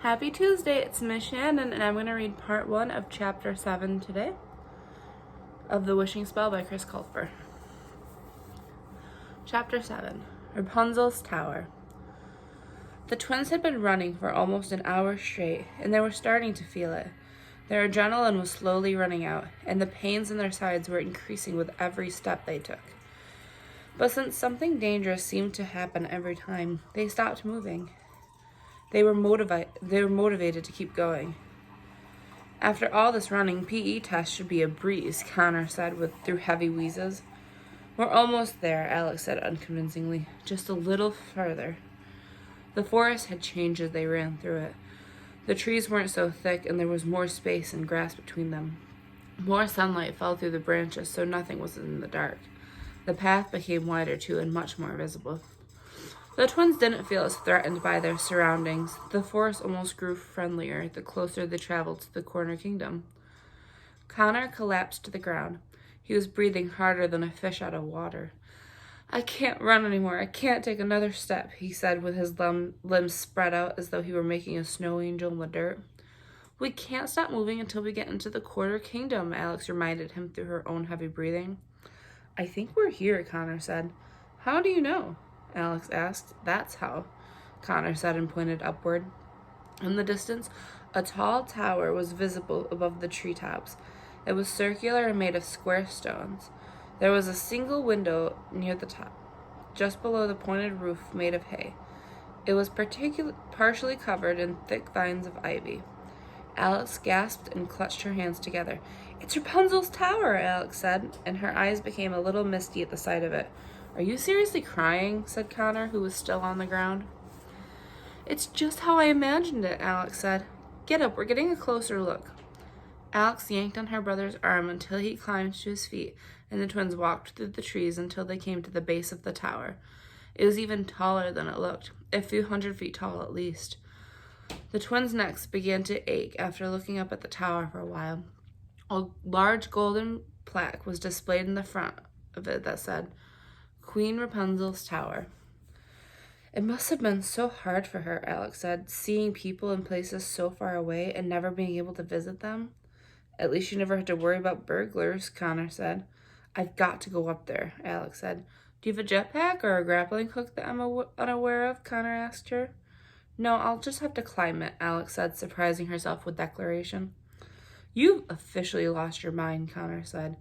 Happy Tuesday, it's Miss Shannon, and I'm going to read part 1 of chapter 7 today of The Wishing Spell by Chris Colfer. Chapter 7, Rapunzel's Tower. The twins had been running for almost an hour straight, and they were starting to feel it. Their adrenaline was slowly running out, and the pains in their sides were increasing with every step they took. But since something dangerous seemed to happen every time, they stopped moving. They were motivated to keep going. After all this running, PE test should be a breeze, Connor said through heavy wheezes. We're almost there, Alex said unconvincingly. Just a little further. The forest had changed as they ran through it. The trees weren't so thick, and there was more space and grass between them. More sunlight fell through the branches, so nothing was in the dark. The path became wider, too, and much more visible. The twins didn't feel as threatened by their surroundings. The forest almost grew friendlier the closer they traveled to the corner kingdom. Connor collapsed to the ground. He was breathing harder than a fish out of water. I can't run anymore. I can't take another step, he said with his limbs spread out as though he were making a snow angel in the dirt. We can't stop moving until we get into the quarter kingdom, Alex reminded him through her own heavy breathing. I think we're here, Connor said. How do you know? Alex asked. That's how, Connor said and pointed upward. In the distance, a tall tower was visible above the treetops. It was circular and made of square stones. There was a single window near the top, just below the pointed roof made of hay. It was partially covered in thick vines of ivy. Alex gasped and clutched her hands together. It's Rapunzel's tower, Alex said, and her eyes became a little misty at the sight of it. Are you seriously crying? Said Connor, who was still on the ground. It's just how I imagined it, Alex said. Get up, we're getting a closer look. Alex yanked on her brother's arm until he climbed to his feet, and the twins walked through the trees until they came to the base of the tower. It was even taller than it looked, a few 100 feet tall at least. The twins' necks began to ache after looking up at the tower for a while. A large golden plaque was displayed in the front of it that said, Queen Rapunzel's Tower. It must have been so hard for her, Alex said, seeing people in places so far away and never being able to visit them. At least you never had to worry about burglars, Connor said. I've got to go up there, Alex said. Do you have a jetpack or a grappling hook that I'm unaware of? Connor asked her. No, I'll just have to climb it, Alex said, surprising herself with declaration. You've officially lost your mind, Connor said.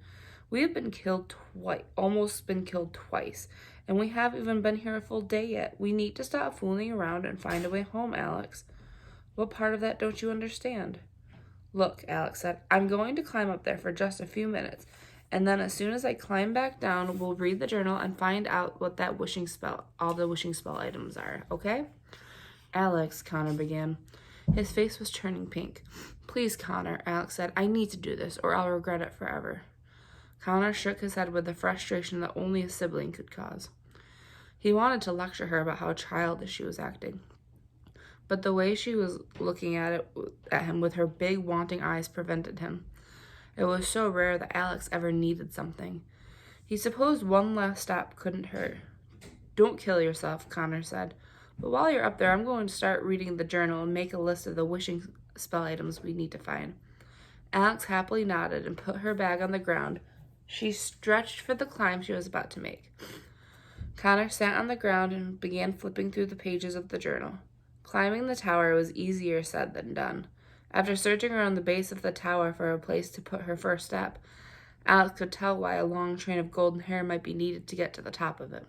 We have been killed almost been killed twice, and we haven't even been here a full day yet. We need to stop fooling around and find a way home, Alex. What part of that don't you understand? Look, Alex said, I'm going to climb up there for just a few minutes, and then as soon as I climb back down, we'll read the journal and find out what all the wishing spell items are, okay? Alex, Connor began. His face was turning pink. Please, Connor, Alex said, I need to do this, or I'll regret it forever. Connor shook his head with the frustration that only a sibling could cause. He wanted to lecture her about how childish she was acting, but the way she was looking at him with her big, wanting eyes prevented him. It was so rare that Alex ever needed something. He supposed one last step couldn't hurt. Don't kill yourself, Connor said. But while you're up there, I'm going to start reading the journal and make a list of the wishing spell items we need to find. Alex happily nodded and put her bag on the ground. She stretched for the climb she was about to make. Connor sat on the ground and began flipping through the pages of the journal. Climbing the tower was easier said than done. After searching around the base of the tower for a place to put her first step, Alex could tell why a long train of golden hair might be needed to get to the top of it.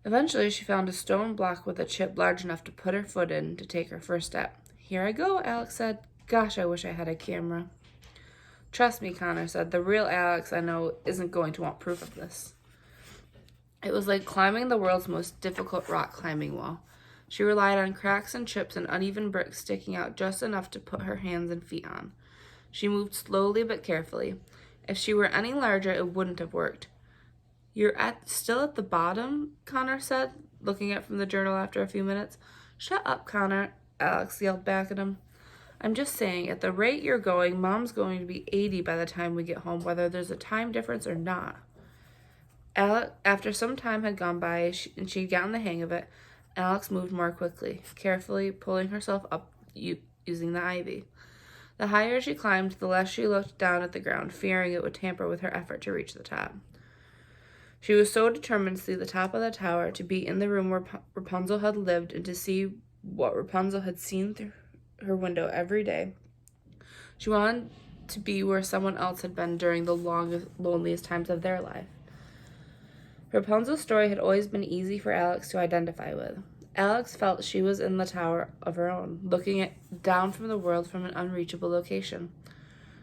Eventually, she found a stone block with a chip large enough to put her foot in to take her first step. Here I go, Alex said. Gosh, I wish I had a camera. Trust me, Connor said, the real Alex I know isn't going to want proof of this. It was like climbing the world's most difficult rock climbing wall. She relied on cracks and chips and uneven bricks sticking out just enough to put her hands and feet on. She moved slowly but carefully. If she were any larger, it wouldn't have worked. You're still at the bottom, Connor said, looking up from the journal after a few minutes. Shut up, Connor, Alex yelled back at him. I'm just saying, at the rate you're going, Mom's going to be 80 by the time we get home, whether there's a time difference or not. After some time had gone by and she'd gotten the hang of it, Alex moved more quickly, carefully pulling herself up using the ivy. The higher she climbed, the less she looked down at the ground, fearing it would tamper with her effort to reach the top. She was so determined to see the top of the tower, to be in the room where Rapunzel had lived, and to see what Rapunzel had seen through her window every day. She wanted to be where someone else had been during the longest, loneliest times of their life. Rapunzel's story had always been easy for Alex to identify with. Alex felt she was in the tower of her own, looking down from the world from an unreachable location.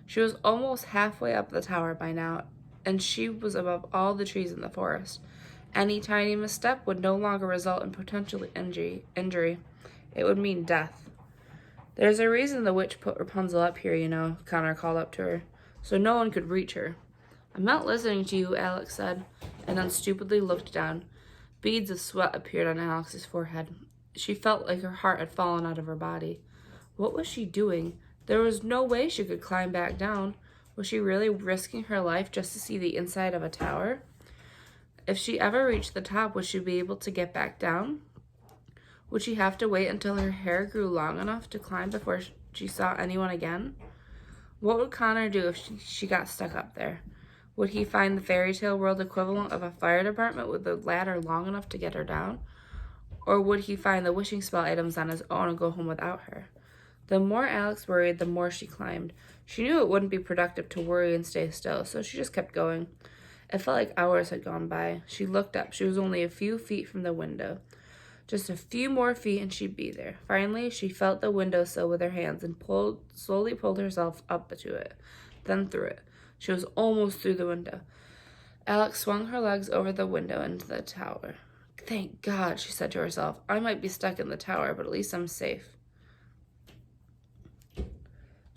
She was almost halfway up the tower by now, and she was above all the trees in the forest. Any tiny misstep would no longer result in potential injury. It would mean death. "There's a reason the witch put Rapunzel up here, you know," Connor called up to her, "so no one could reach her." "I'm not listening to you," Alex said, and then stupidly looked down. Beads of sweat appeared on Alex's forehead. She felt like her heart had fallen out of her body. What was she doing? There was no way she could climb back down. Was she really risking her life just to see the inside of a tower? If she ever reached the top, would she be able to get back down? Would she have to wait until her hair grew long enough to climb before she saw anyone again? What would Connor do if she got stuck up there? Would he find the fairy tale world equivalent of a fire department with a ladder long enough to get her down? Or would he find the wishing spell items on his own and go home without her? The more Alex worried, the more she climbed. She knew it wouldn't be productive to worry and stay still, so she just kept going. It felt like hours had gone by. She looked up. She was only a few feet from the window. Just a few more feet and she'd be there. Finally, she felt the windowsill with her hands and slowly pulled herself up to it, then through it. She was almost through the window. Alex swung her legs over the window into the tower. "Thank God," she said to herself. "I might be stuck in the tower, but at least I'm safe."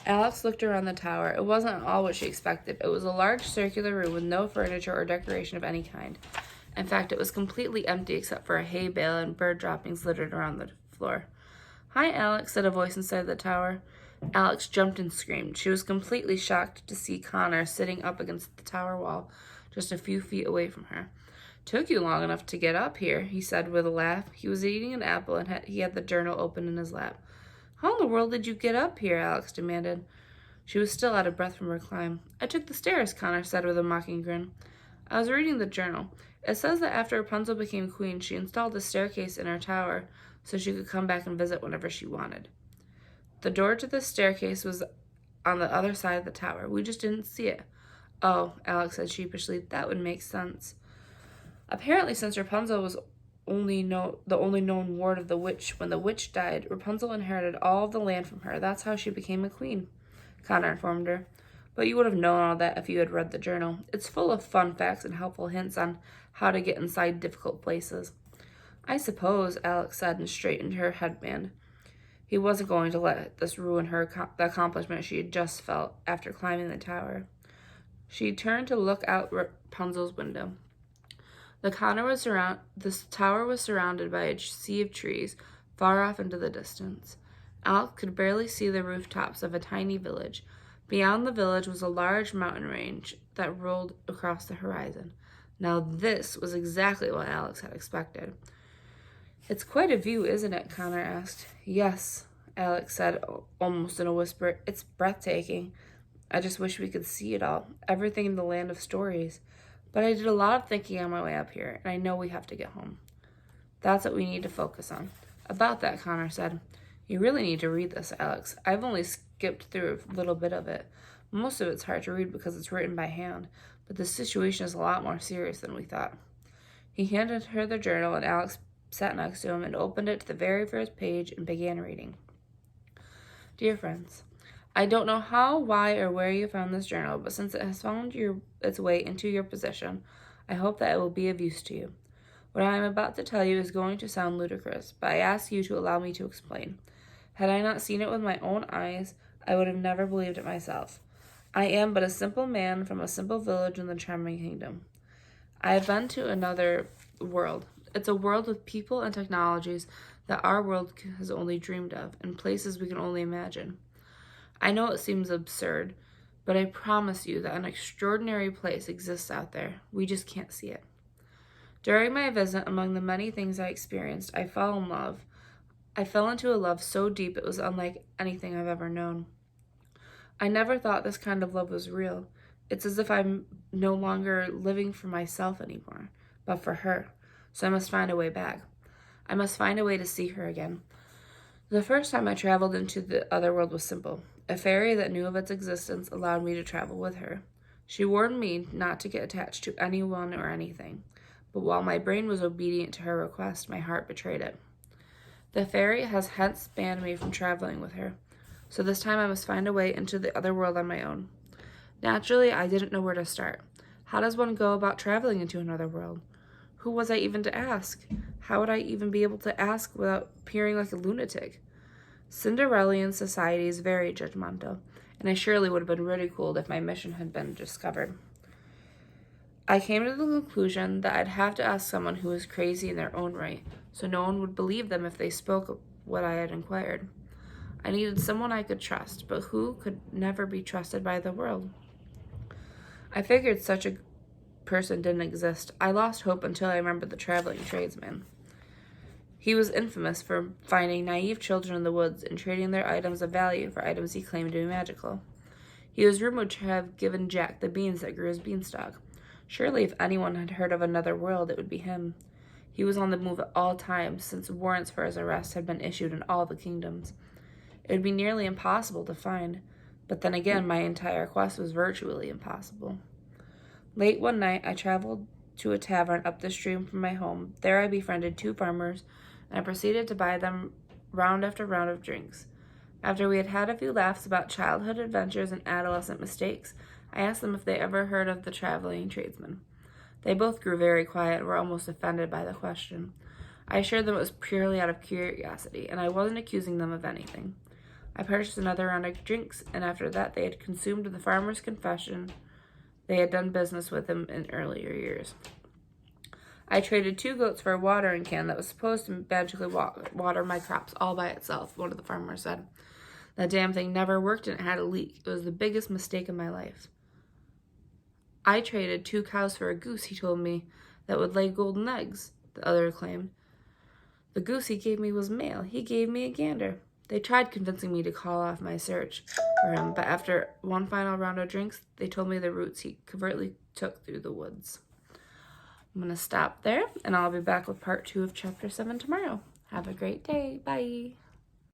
Alex looked around the tower. It wasn't all what she expected. It was a large circular room with no furniture or decoration of any kind. In fact, it was completely empty except for a hay bale and bird droppings littered around the floor. "Hi, Alex," said a voice inside the tower. Alex jumped and screamed. She was completely shocked to see Connor sitting up against the tower wall, just a few feet away from her. "Took you long enough to get up here," he said with a laugh. He was eating an apple and he had the journal open in his lap. "How in the world did you get up here?" Alex demanded. She was still out of breath from her climb. "I took the stairs," Connor said with a mocking grin. "I was reading the journal. It says that after Rapunzel became queen, she installed a staircase in her tower so she could come back and visit whenever she wanted. The door to the staircase was on the other side of the tower. We just didn't see it." "Oh," Alex said sheepishly, "that would make sense." Apparently, since Rapunzel was the only known ward of the witch when the witch died, Rapunzel inherited all of the land from her. That's how she became a queen, Connor informed her. "But you would have known all that if you had read the journal. It's full of fun facts and helpful hints on how to get inside difficult places." "I suppose," Alex said and straightened her headband. He wasn't going to let this ruin the accomplishment she had just felt after climbing the tower. She turned to look out Rapunzel's window. The tower was surrounded by a sea of trees, far off into the distance. Alex could barely see the rooftops of a tiny village. Beyond the village was a large mountain range that rolled across the horizon. Now this was exactly what Alex had expected. "It's quite a view, isn't it?" Connor asked. "Yes," Alex said, almost in a whisper. "It's breathtaking. I just wish we could see it all. Everything in the land of stories. But I did a lot of thinking on my way up here, and I know we have to get home." "That's what we need to focus on." "About that," Connor said, "you really need to read this, Alex. I've only skipped through a little bit of it. Most of it's hard to read because it's written by hand, but the situation is a lot more serious than we thought." He handed her the journal, and Alex sat next to him and opened it to the very first page and began reading. "Dear friends, I don't know how, why, or where you found this journal, but since it has found its way into your possession, I hope that it will be of use to you. What I am about to tell you is going to sound ludicrous, but I ask you to allow me to explain. Had I not seen it with my own eyes, I would have never believed it myself. I am but a simple man from a simple village in the charming kingdom. I have been to another world. It's a world with people and technologies that our world has only dreamed of, and places we can only imagine. I know it seems absurd, but I promise you that an extraordinary place exists out there. We just can't see it." During my visit, among the many things I experienced, I fell in love. I fell into a love so deep it was unlike anything I've ever known. I never thought this kind of love was real. It's as if I'm no longer living for myself anymore, but for her. So I must find a way back. I must find a way to see her again. The first time I traveled into the other world was simple. A fairy that knew of its existence allowed me to travel with her. She warned me not to get attached to anyone or anything, but while my brain was obedient to her request, my heart betrayed it. The fairy has hence banned me from traveling with her, so this time I must find a way into the other world on my own. Naturally, I didn't know where to start. How does one go about traveling into another world? Who was I even to ask? How would I even be able to ask without appearing like a lunatic? Cinderella's society is very judgmental, and I surely would have been ridiculed if my mission had been discovered. I came to the conclusion that I'd have to ask someone who was crazy in their own right, so no one would believe them if they spoke of what I had inquired. I needed someone I could trust, but who could never be trusted by the world? I figured such a person didn't exist. I lost hope until I remembered the traveling tradesman. He was infamous for finding naive children in the woods and trading their items of value for items he claimed to be magical. He was rumored to have given Jack the beans that grew his beanstalk. Surely if anyone had heard of another world, it would be him. He was on the move at all times, since warrants for his arrest had been issued in all the kingdoms. It would be nearly impossible to find, but then again, my entire quest was virtually impossible. Late one night, I traveled to a tavern up the stream from my home. There I befriended two farmers, and I proceeded to buy them round after round of drinks. After we had had a few laughs about childhood adventures and adolescent mistakes, I asked them if they ever heard of the traveling tradesman. They both grew very quiet and were almost offended by the question. I assured them it was purely out of curiosity, and I wasn't accusing them of anything. I purchased another round of drinks, and after that they had consumed the farmer's confession they had done business with him in earlier years. I traded 2 goats for a watering can that was supposed to magically water my crops all by itself, one of the farmers said. That damn thing never worked and it had a leak. It was the biggest mistake of my life. I traded 2 cows for a goose, he told me, that would lay golden eggs, the other claimed. The goose he gave me was male. He gave me a gander. They tried convincing me to call off my search for him, but after one final round of drinks, they told me the routes he covertly took through the woods. I'm going to stop there, and I'll be back with part 2 of Chapter 7 tomorrow. Have a great day. Bye.